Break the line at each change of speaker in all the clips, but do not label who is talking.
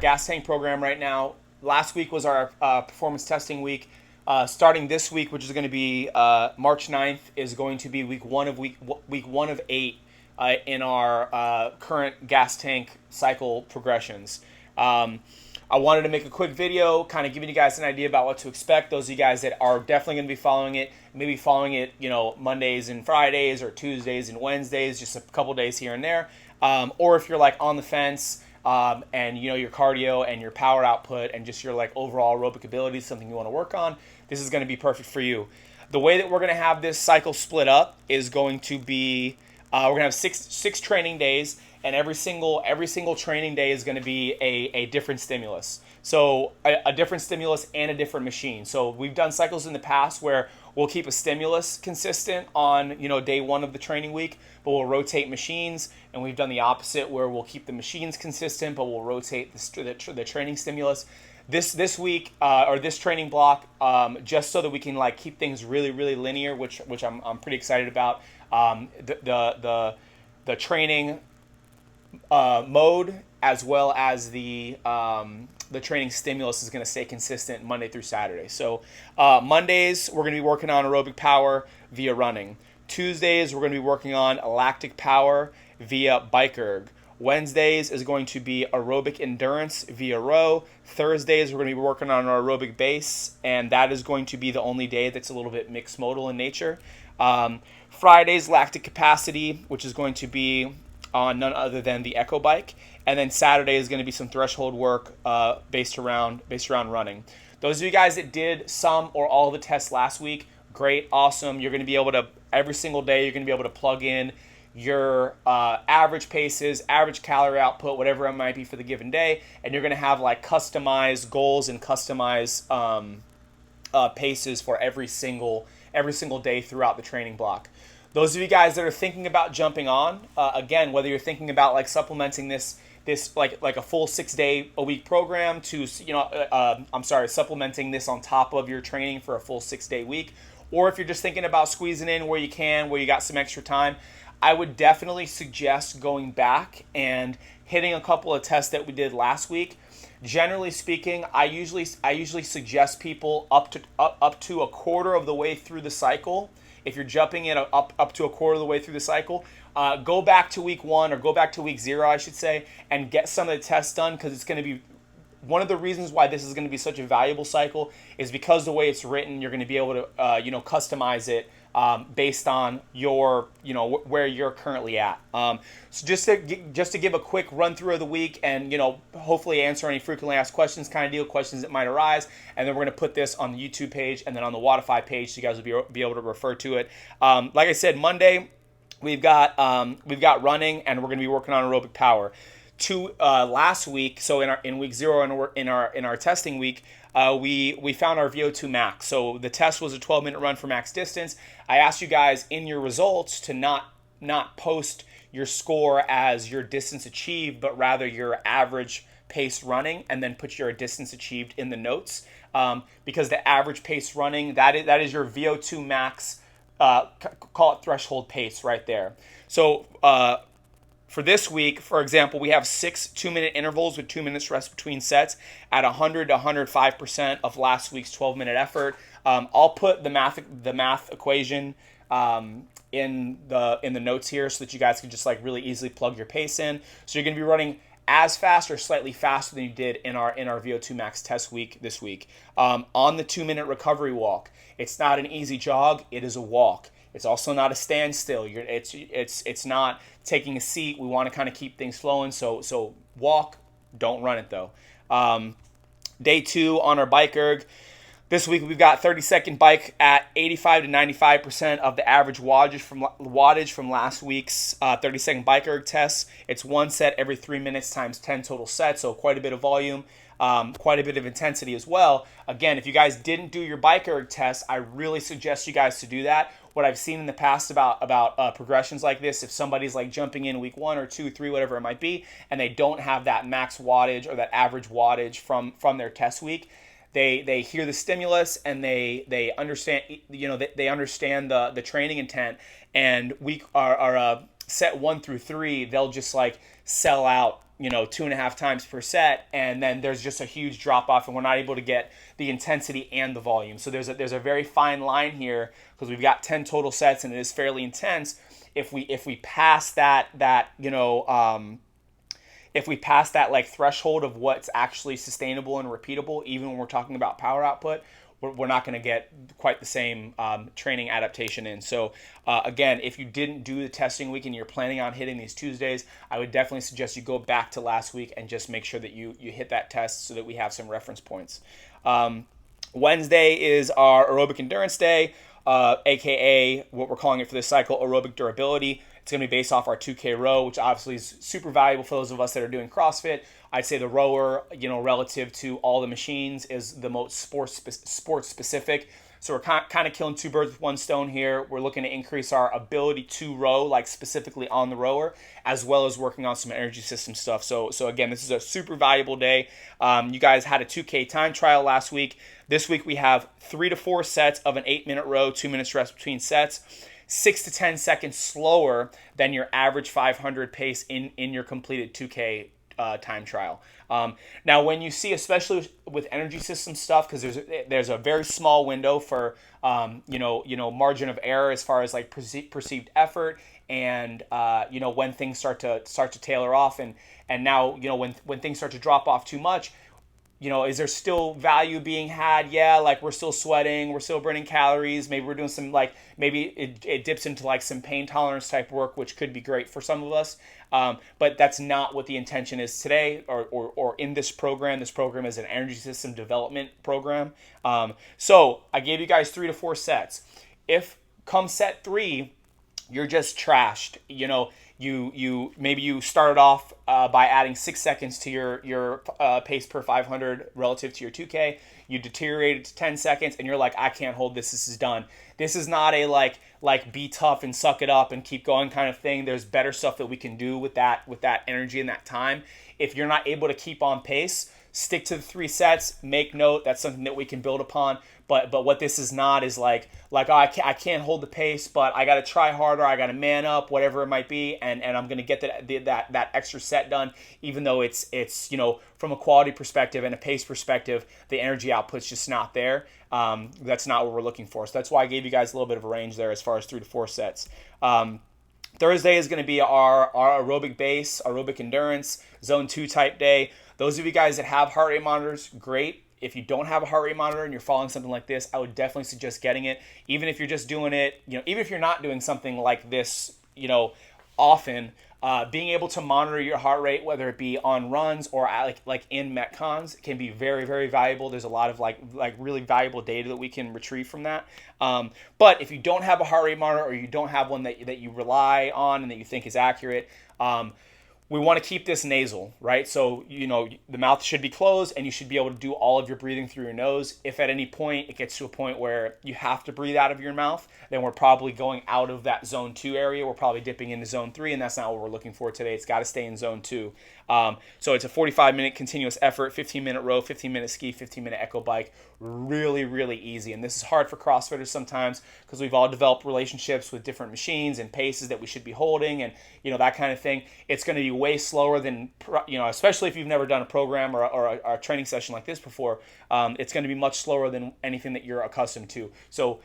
gas tank program right now. Last week was our performance testing week. Starting this week, which is going to be March 9th, is going to be week one of 8 in our current gas tank cycle progressions. I wanted to make a quick video, kind of giving you guys an idea about what to expect. Those of you guys that are definitely going to be following it, maybe following it, Mondays and Fridays or Tuesdays and Wednesdays, just a couple days here and there. Or if you're like on the fence and your cardio and your power output and just your like overall aerobic ability is something you want to work on, this is going to be perfect for you. The way that we're going to have this cycle split up is going to be we're going to have six training days, and every single training day is going to be a different stimulus. So a different stimulus and a different machine. So we've done cycles in the past where we'll keep a stimulus consistent on day one of the training week, but we'll rotate machines. And we've done the opposite where we'll keep the machines consistent, but we'll rotate the training stimulus. This week or this training block, just so that we can like keep things really really linear, which I'm pretty excited about. The training mode as well as the training stimulus is going to stay consistent Monday through Saturday. So Mondays we're going to be working on aerobic power via running. Tuesdays we're going to be working on lactic power via bike erg. Wednesdays is going to be aerobic endurance via row. Thursdays we're going to be working on our aerobic base, and that is going to be the only day that's a little bit mixed modal in nature. Fridays lactic capacity, which is going to be on none other than the Echo bike, and then Saturday is going to be some threshold work based around running. Those of you guys that did some or all the tests last week, great, awesome. You're going to be able to every single day. You're going to be able to plug in your average paces, average calorie output, whatever it might be for the given day, and you're going to have like customized goals and customized paces for every single day throughout the training block. Those of you guys that are thinking about jumping on, again, whether you're thinking about like supplementing this like a full 6-day-a-week program to supplementing this on top of your training for a full 6-day week, or if you're just thinking about squeezing in where you got some extra time, I would definitely suggest going back and hitting a couple of tests that we did last week. Generally speaking, I usually suggest people up to a quarter of the way through the cycle. If you're jumping in up to a quarter of the way through the cycle, go back to week 1 or go back to week 0, I should say, and get some of the tests done, because it's going to be one of the reasons why this is going to be such a valuable cycle is because the way it's written, you're going to be able to customize it based on your where you're currently at. So just to give a quick run through of the week and hopefully answer any frequently asked questions kind of deal, questions that might arise, and then we're going to put this on the YouTube page and then on the Wodify page so you guys will be able to refer to it. Like I said, Monday we've got running, and we're going to be working on aerobic power. Last week, so in week 0 in our testing week, we found our VO2 max. So the test was a 12-minute run for max distance. I asked you guys in your results to not post your score as your distance achieved, but rather your average pace running, and then put your distance achieved in the notes, because the average pace running, that is your VO2 max, call it threshold pace right there. So for this week, for example, we have 6 2-minute intervals with 2 minutes rest between sets at 100 to 105% of last week's 12-minute effort. I'll put the math equation in the notes here so that you guys can just like really easily plug your pace in. So you're going to be running as fast or slightly faster than you did in our VO2 max test week this week. On the 2-minute recovery walk, it's not an easy jog; it is a walk. It's also not a standstill. It's not taking a seat. We want to kind of keep things flowing. So walk, don't run it though. Day 2 on our bike erg. This week we've got 30-second bike at 85 to 95% of the average wattage from last week's 30-second bike erg test. It's 1 set every 3 minutes times 10 total sets, so quite a bit of volume. Quite a bit of intensity as well. Again, if you guys didn't do your bike erg test, I really suggest you guys to do that. What I've seen in the past about progressions like this, if somebody's like jumping in week 1 or 2, 3, whatever it might be, and they don't have that max wattage or that average wattage from their test week, they hear the stimulus and they understand they understand the training intent, and week our set 1 through 3 they'll just like sell out 2.5 times per set, and then there's just a huge drop off, and we're not able to get the intensity and the volume. So there's a very fine line here, because we've got 10 total sets and it is fairly intense. If we pass if we pass that like threshold of what's actually sustainable and repeatable, even when we're talking about power output, we're not going to get quite the same training adaptation in. So again, if you didn't do the testing week and you're planning on hitting these Tuesdays, I would definitely suggest you go back to last week and just make sure that you hit that test so that we have some reference points. Wednesday is our aerobic endurance day, aka what we're calling it for this cycle, aerobic durability. It's going to be based off our 2K row, which obviously is super valuable for those of us that are doing CrossFit. I'd say the rower, relative to all the machines, is the most sports specific. So we're kind of killing two birds with one stone here. We're looking to increase our ability to row, like specifically on the rower, as well as working on some energy system stuff. So again, this is a super valuable day. You guys had a 2K time trial last week. This week we have 3 to 4 sets of an 8-minute row, 2 minutes rest between sets. 6 to 10 seconds slower than your average 500 pace in your completed 2K time trial. Now, when you see, especially with energy system stuff, because there's a very small window for margin of error as far as like perceived effort, and when things start to tailor off, and now when things start to drop off too much. Is there still value being had? Yeah, like we're still sweating, we're still burning calories. Maybe we're doing some maybe it dips into like some pain tolerance type work, which could be great for some of us. But that's not what the intention is today or in this program. This program is an energy system development program. So I gave you guys 3 to 4 sets. If come set 3, you're just trashed, you maybe you started off by adding 6 seconds to your pace per 500 relative to your 2K. You deteriorated to 10 seconds, and you're like, I can't hold this. This is done. This is not a like be tough and suck it up and keep going kind of thing. There's better stuff that we can do with that energy and that time. If you're not able to keep on pace, stick to the 3 sets. Make note, that's something that we can build upon. But what this is not is like oh, I can't hold the pace, but I got to try harder. I got to man up, whatever it might be, and I'm going to get that extra set done, even though it's from a quality perspective and a pace perspective, the energy output's just not there. That's not what we're looking for. So that's why I gave you guys a little bit of a range there as far as 3 to 4 sets. Thursday is going to be our aerobic base, aerobic endurance, zone 2 type day. Those of you guys that have heart rate monitors, great. If you don't have a heart rate monitor and you're following something like this, I would definitely suggest getting it. Even if you're just doing it, even if you're not doing something like this, often, being able to monitor your heart rate, whether it be on runs or like in Metcons, can be very, very valuable. There's a lot of like really valuable data that we can retrieve from that. But if you don't have a heart rate monitor, or you don't have one that you rely on and that you think is accurate, we want to keep this nasal, right? So, the mouth should be closed and you should be able to do all of your breathing through your nose. If at any point it gets to a point where you have to breathe out of your mouth, then we're probably going out of that zone 2 area. We're probably dipping into zone 3, and that's not what we're looking for today. It's got to stay in zone 2. So it's a 45-minute continuous effort, 15-minute row, 15-minute ski, 15-minute echo bike. Really, really easy. And this is hard for CrossFitters sometimes because we've all developed relationships with different machines and paces that we should be holding and, that kind of thing. It's going to be way slower than, especially if you've never done a program or a training session like this before. It's going to be much slower than anything that you're accustomed to. So,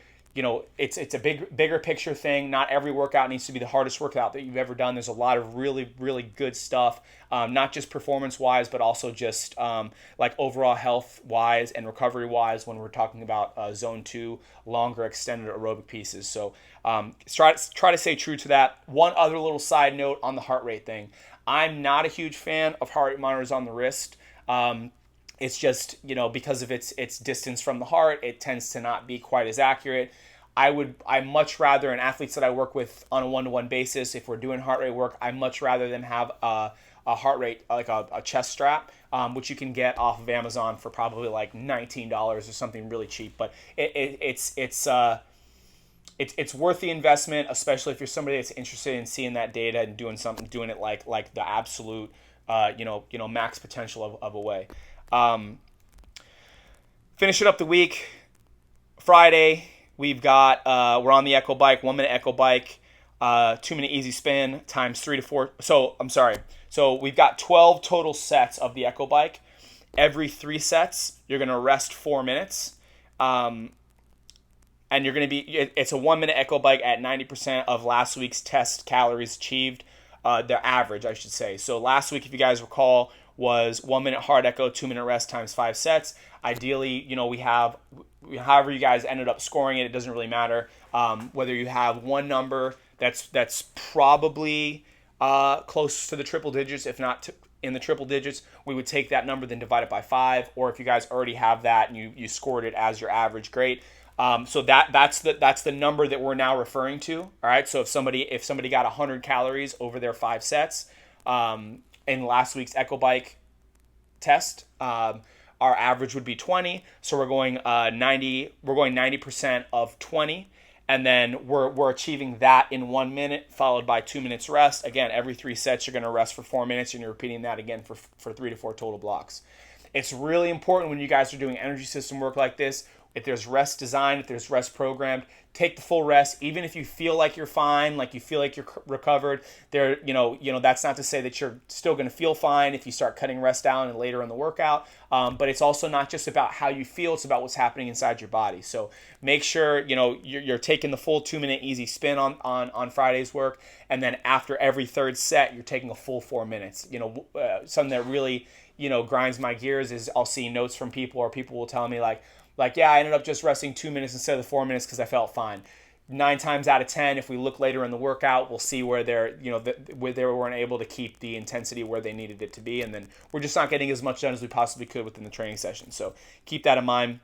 it's a bigger picture thing. Not every workout needs to be the hardest workout that you've ever done. There's a lot of really, really good stuff, not just performance-wise, but also just like overall health-wise and recovery-wise when we're talking about zone 2, longer extended aerobic pieces. So try to stay true to that. One other little side note on the heart rate thing. I'm not a huge fan of heart rate monitors on the wrist. It's just, because of its distance from the heart, it tends to not be quite as accurate. I much rather, and athletes that I work with on a one-to-one basis, if we're doing heart rate work, I much rather them have a heart rate, like a chest strap, which you can get off of Amazon for probably like $19 or something really cheap. But it's worth the investment, especially if you're somebody that's interested in seeing that data and doing it like the absolute, max potential of a way. Finishing up the week, Friday, we've got, we're on the echo bike, 1 minute echo bike, 2 minute easy spin times 3 to 4. So I'm sorry. So we've got 12 total sets of the Echo Bike. Every 3 sets, you're going to rest 4 minutes. And you're going to it's a 1 minute Echo Bike at 90% of last week's test calories achieved, their average, I should say. So last week, if you guys recall, was 1 minute hard Echo, 2 minute rest times 5 sets. Ideally, we have, however you guys ended up scoring it, it doesn't really matter. Whether you have one number that's probably close to the triple digits, if not in the triple digits, we would take that number, then divide it by 5. Or if you guys already have that and you scored it as your average, great. So that's the number that we're now referring to. All right. So if somebody got 100 calories over their 5 sets in last week's Echo Bike test, our average would be 20. So we're going 90. We're going 90% of 20, and then we're achieving that in 1 minute, followed by 2 minutes rest. Again, every 3 sets you're going to rest for 4 minutes, and you're repeating that again for 3 to 4 total blocks. It's really important when you guys are doing energy system work like this. If there's rest designed, if there's rest programmed, take the full rest. Even if you feel like you're fine, like you feel like you're recovered, that's not to say that you're still going to feel fine if you start cutting rest down and later in the workout. But it's also not just about how you feel; it's about what's happening inside your body. So make sure you're taking the full 2 minute easy spin on Friday's work, and then after every third set, you're taking a full 4 minutes. Something that really grinds my gears is I'll see notes from people, or people will tell me like, yeah, I ended up just resting 2 minutes instead of the 4 minutes because I felt fine. 9 times out of 10, if we look later in the workout, we'll see where where they weren't able to keep the intensity where they needed it to be, and then we're just not getting as much done as we possibly could within the training session. So keep that in mind.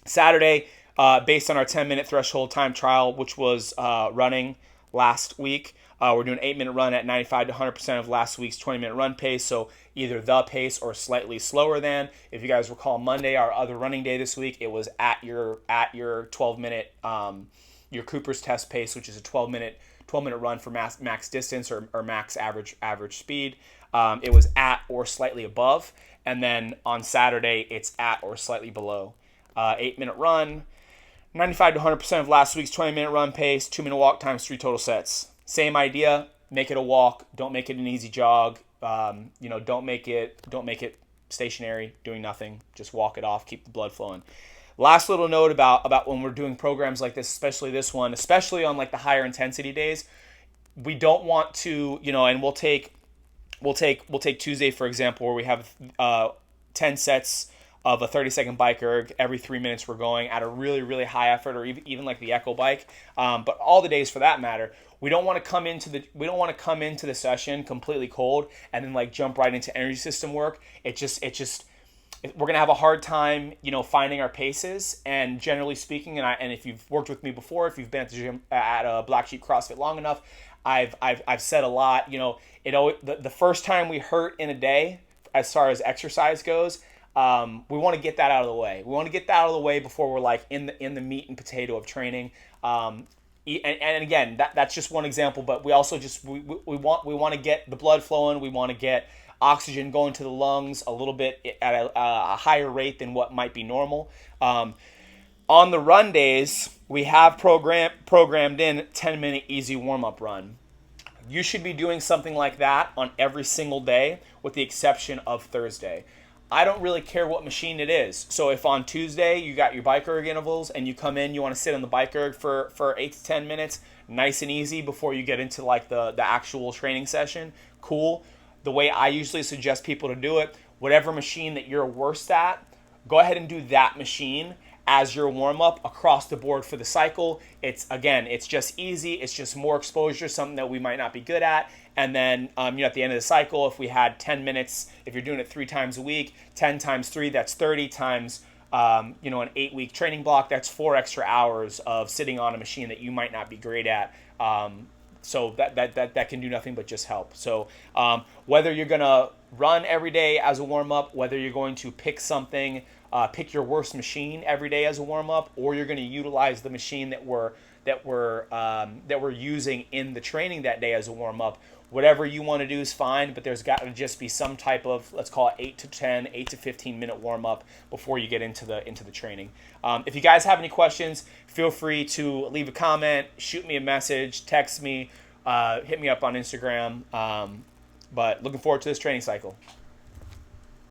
Saturday, based on our 10-minute threshold time trial, which was running last week, we're doing an 8-minute run at 95 to 100% of last week's 20-minute run pace, so either the pace or slightly slower than. If you guys recall, Monday, our other running day this week, it was at your 12-minute your Cooper's test pace, which is a 12-minute run for max distance or max average speed. It was at or slightly above, and then on Saturday, it's at or slightly below. 8-minute run, 95 to 100% of last week's 20-minute run pace, 2-minute walk times 3 total sets. Same idea. Make it a walk. Don't make it an easy jog. Don't make it stationary, doing nothing. Just walk it off. Keep the blood flowing. Last little note about when we're doing programs like this, especially this one, especially on like the higher intensity days, we don't want to, and we'll take Tuesday for example, where we have 10 sets of a 30-second bike erg. Every 3 minutes we're going at a really, really high effort, or even like the Echo Bike. But all the days for that matter, we don't want to come into the session completely cold and then like jump right into energy system work. We're gonna have a hard time, finding our paces. And generally speaking, and if you've worked with me before, if you've been at the gym at Blacksheep CrossFit long enough, I've said a lot. The first time we hurt in a day, as far as exercise goes, we want to get that out of the way. We want to get that out of the way before we're like in the meat and potato of training. And again, that's just one example, but we also we want to get the blood flowing. We want to get oxygen going to the lungs a little bit at a higher rate than what might be normal. On the run days, we have programmed in 10-minute easy warm-up run. You should be doing something like that on every single day, with the exception of Thursday. I don't really care what machine it is. So if on Tuesday you got your bike erg intervals and you come in, you want to sit on the bike erg for 8 to 10 minutes, nice and easy before you get into like the actual training session, cool. The way I usually suggest people to do it, whatever machine that you're worst at, go ahead and do that machine as your warm-up across the board for the cycle. It's just easy. It's just more exposure, something that we might not be good at. And then, at the end of the cycle, if we had 10 minutes, if you're doing it 3 times a week, 10 times 3, that's 30 times, an 8-week training block, that's 4 extra hours of sitting on a machine that you might not be great at. So that can do nothing but just help. So whether you're going to run every day as a warm-up, whether you're going to pick your worst machine every day as a warm-up, or you're going to utilize the machine that we're using in the training that day as a warm-up, whatever you want to do is fine, but there's got to just be some type of, let's call it 8 to 15 minute warm-up before you get into the training. If you guys have any questions, feel free to leave a comment, shoot me a message, text me, hit me up on Instagram. But looking forward to this training cycle.